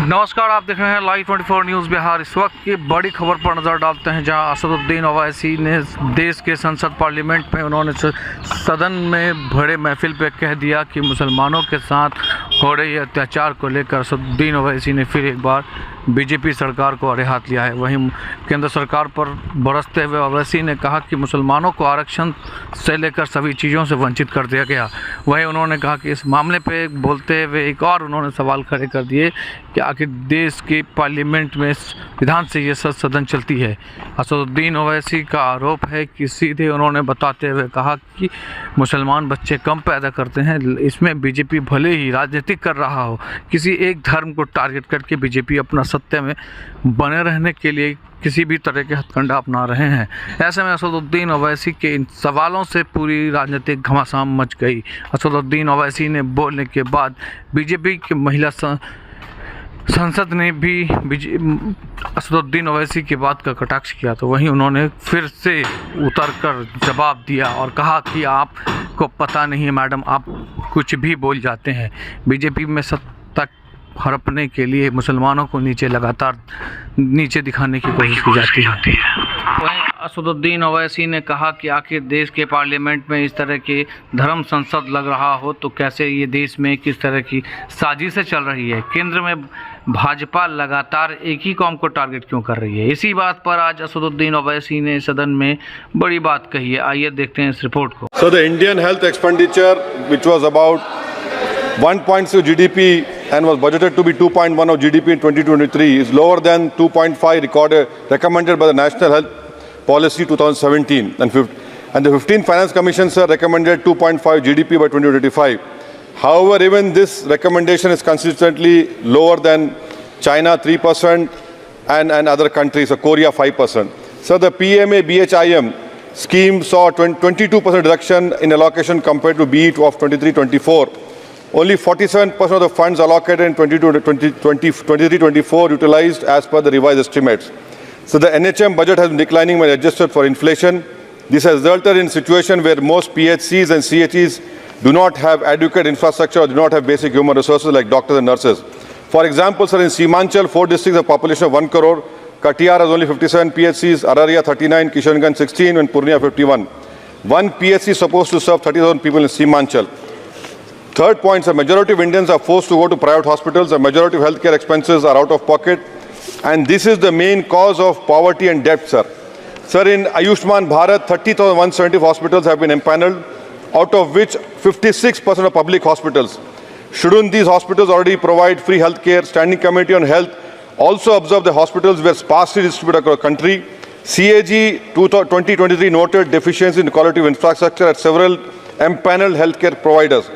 नमस्कार, आप देख रहे हैं लाइव 24 न्यूज़ बिहार। इस वक्त की बड़ी खबर पर नज़र डालते हैं, जहां असदुद्दीन ओवैसी ने देश के संसद पार्लियामेंट में उन्होंने सदन में बड़े महफिल पे कह दिया कि मुसलमानों के साथ हो रही अत्याचार को लेकर असदुद्दीन ओवैसी ने फिर एक बार बीजेपी सरकार को अड़े हाथ लिया है। वहीं केंद्र सरकार पर बरसते हुए ओवैसी ने कहा कि मुसलमानों को आरक्षण से लेकर सभी चीज़ों से वंचित कर दिया गया। वहीं उन्होंने कहा कि इस मामले पे बोलते हुए एक और उन्होंने सवाल खड़े कर दिए कि आखिर देश की पार्लियामेंट में विधान से ये सदन चलती है। असदुद्दीन ओवैसी का आरोप है कि सीधे उन्होंने बताते हुए कहा कि मुसलमान बच्चे कम पैदा करते हैं। इसमें बीजेपी भले ही राजनीतिक कर रहा हो, किसी एक धर्म को टारगेट करके बीजेपी अपना सत्ता में बने रहने के लिए किसी भी तरह के हथकंडा अपना रहे हैं। ऐसे में असदुद्दीन ओवैसी के इन सवालों से पूरी राजनीतिक घमासान मच गई। असदुद्दीन ओवैसी ने बोलने के बाद बीजेपी की महिला संसद ने भी असदुद्दीन ओवैसी की बात का कटाक्ष किया, तो वहीं उन्होंने फिर से उतरकर जवाब दिया और कहा कि आपको पता नहीं है मैडम, आप कुछ भी बोल जाते हैं। बीजेपी में सत्ता हड़पने के लिए मुसलमानों को लगातार नीचे दिखाने की कोशिश की जाती है। वहीं असदुद्दीन ओवैसी ने कहा कि आखिर देश के पार्लियामेंट में इस तरह के धर्म संसद लग रहा हो तो कैसे ये देश में किस तरह की साजिशें चल रही है। केंद्र में भाजपा लगातार एक ही कौम को टारगेट क्यों कर रही है। इसी बात पर आज असदुद्दीन ओवैसी ने सदन में बड़ी बात कही है। आइए देखते हैं इस रिपोर्ट को। So the Indian health expenditure, which was about 1.6 GDP and was budgeted to be 2.1 of GDP in 2023, is lower than 2.5 recommended by the National Health Policy 2017, and the 15th Finance Commission recommended 2.5 GDP by 2025. However, even this recommendation is consistently lower than China 3% and other countries, Korea 5%. So the PMA BHIM scheme saw 22% reduction in allocation compared to BE of 23-24. Only 47% of the funds allocated in 23-24 utilized as per the revised estimates. So the NHM budget has been declining when adjusted for inflation. This has resulted in a situation where most PHCs and CHEs do not have adequate infrastructure or do not have basic human resources like doctors and nurses. For example, sir, in Simanchal, 4 districts have a population of 1 crore. Katiyar has only 57 PHCs, Araria 39, Kishanganj 16, and Purnia 51. One PHC is supposed to serve 30,000 people in Simanchal. Third point, sir, majority of Indians are forced to go to private hospitals. The majority of healthcare expenses are out of pocket. And this is the main cause of poverty and debt, sir. Sir, in Ayushman Bharat, 30,170 hospitals have been empaneled, out of which 56% are public hospitals. Shouldn't these hospitals already provide free health care? Standing Committee on Health also observed the hospitals were sparsely distributed across the country. CAG 2023 noted deficiency in quality of infrastructure at several empaneled healthcare providers.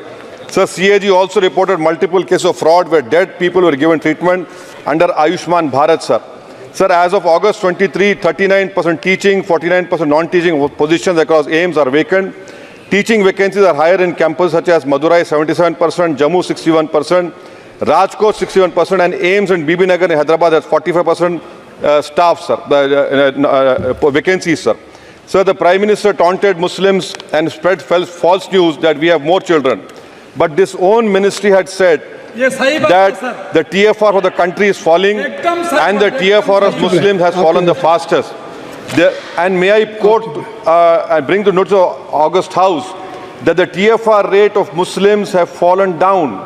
Sir, CAG also reported multiple cases of fraud where dead people were given treatment under Ayushman Bharat, sir. Sir, as of August 23, 39% teaching, 49% non-teaching positions across AIIMS are vacant. Teaching vacancies are higher in campuses such as Madurai 77%, Jammu 61%, Rajkot 61%, and AIIMS and Bibinagar in Hyderabad has 45% staff, sir, vacancies, sir. Sir, the Prime Minister taunted Muslims and spread false news that we have more children. But this own ministry had said that the TFR for the country is falling and the TFR of Muslims has fallen the fastest. And may I quote and bring the notice of August House that the TFR rate of Muslims have fallen down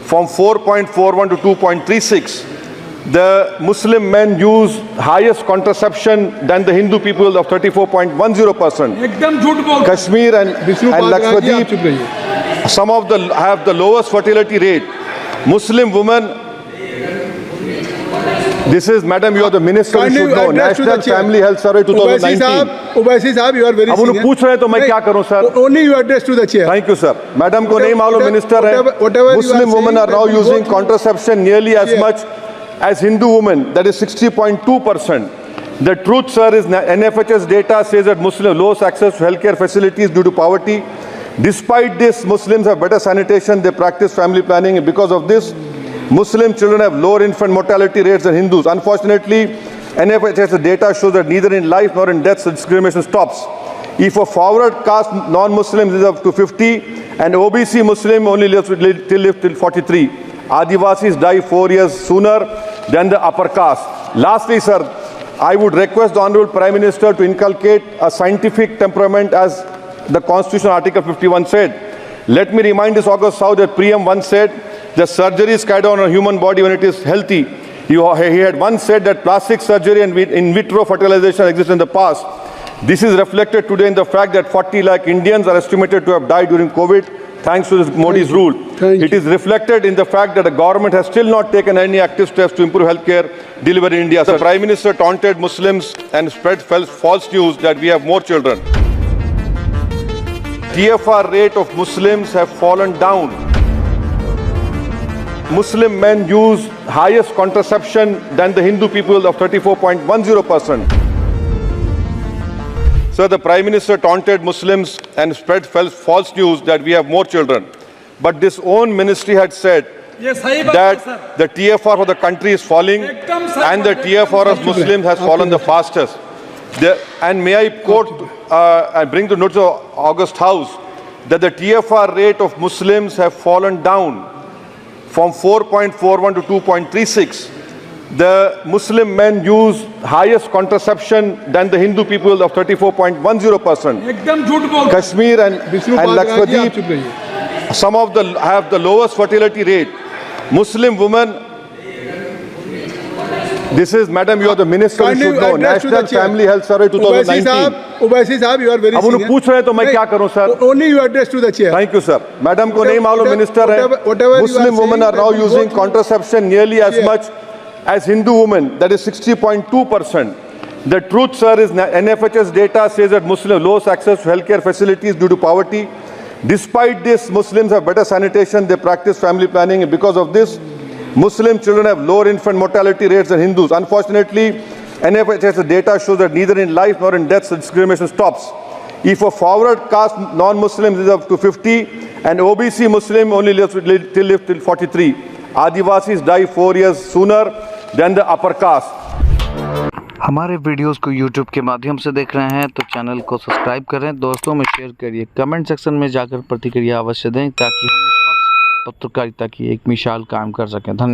from 4.41 to 2.36. The Muslim men use highest contraception than the Hindu people of 34.10%. Kashmir and Lakshadweep, some of the have the lowest fertility rate. Muslim women, this is, madam, you are the minister, you should know, National Family Health Survey 2019. Owaisi sahab, you are very senior. अब उन्हें पूछ रहे हैं तो मैं क्या करूं, sir? Only you address to the chair. Thank you, sir. Madam को नहीं मालूम, minister है. Muslim women are now using contraception nearly as much as Hindu women, that is 60.2%. The truth, sir, is NFHS data says that Muslims lose access to healthcare facilities due to poverty. Despite this, Muslims have better sanitation, they practice family planning, and because of this, Muslim children have lower infant mortality rates than Hindus. Unfortunately, NFHS data shows that neither in life nor in death discrimination stops. If a forward caste non-Muslim lives up to 50 and OBC Muslim only lives till 43, Adivasis die 4 years sooner than the upper caste. Lastly, sir, I would request the Honorable Prime Minister to inculcate a scientific temperament as the Constitution Article 51 said. Let me remind this August how that Priyam once said the surgery is carried out on a human body when it is healthy. He had once said that plastic surgery and in vitro fertilization existed in the past. This is reflected today in the fact that 40 lakh Indians are estimated to have died during COVID thanks to Modi's rule. It is reflected in the fact that the government has still not taken any active steps to improve healthcare delivery in India. The Prime Minister taunted Muslims and spread false news that we have more children. TFR rate of Muslims have fallen down. Muslim men use highest contraception than the Hindu people of 34.10%. So the Prime Minister taunted Muslims and spread false news that we have more children. But this own ministry had said that the TFR for the country is falling and the TFR of Muslims has fallen the fastest. And may I quote and bring to notice of August House that the TFR rate of Muslims have fallen down from 4.41 to 2.36. The Muslim men use highest contraception than the Hindu people of 34.10%. Kashmir and Lakshadweep, some of the have the lowest fertility rate. Muslim women, this is, madam, you are the minister, you should know, National Family Health Survey 2019. Owaisi साहब, you are very अब उन्हें पूछ रहे हैं तो मैं क्या करूं sir? Only you address to the chair. Thank you, sir. Madam को नहीं मालूम, minister है. Muslim women are now using contraception nearly as much as Hindu women, that is 60.2%. The truth, sir, is NFHS data says that Muslims lose access to healthcare facilities due to poverty. Despite this, Muslims have better sanitation, they practice family planning, and because of this, Muslim children have lower infant mortality rates than Hindus. Unfortunately, NFHS data shows that neither in life nor in death the discrimination stops. If a forward caste non-Muslim is up to 50 and OBC Muslim only lives till 43, Adivasis die 4 years sooner than the upper caste. हमारे videos को YouTube के माध्यम से देख रहे हैं तो channel को सब्सक्राइब करें, दोस्तों में शेयर करिए, कमेंट सेक्शन में जाकर प्रतिक्रिया अवश्य दें ताकि हम निष्पक्ष पत्रकारिता की एक मिसाल कायम कर सकें। धन्यवाद।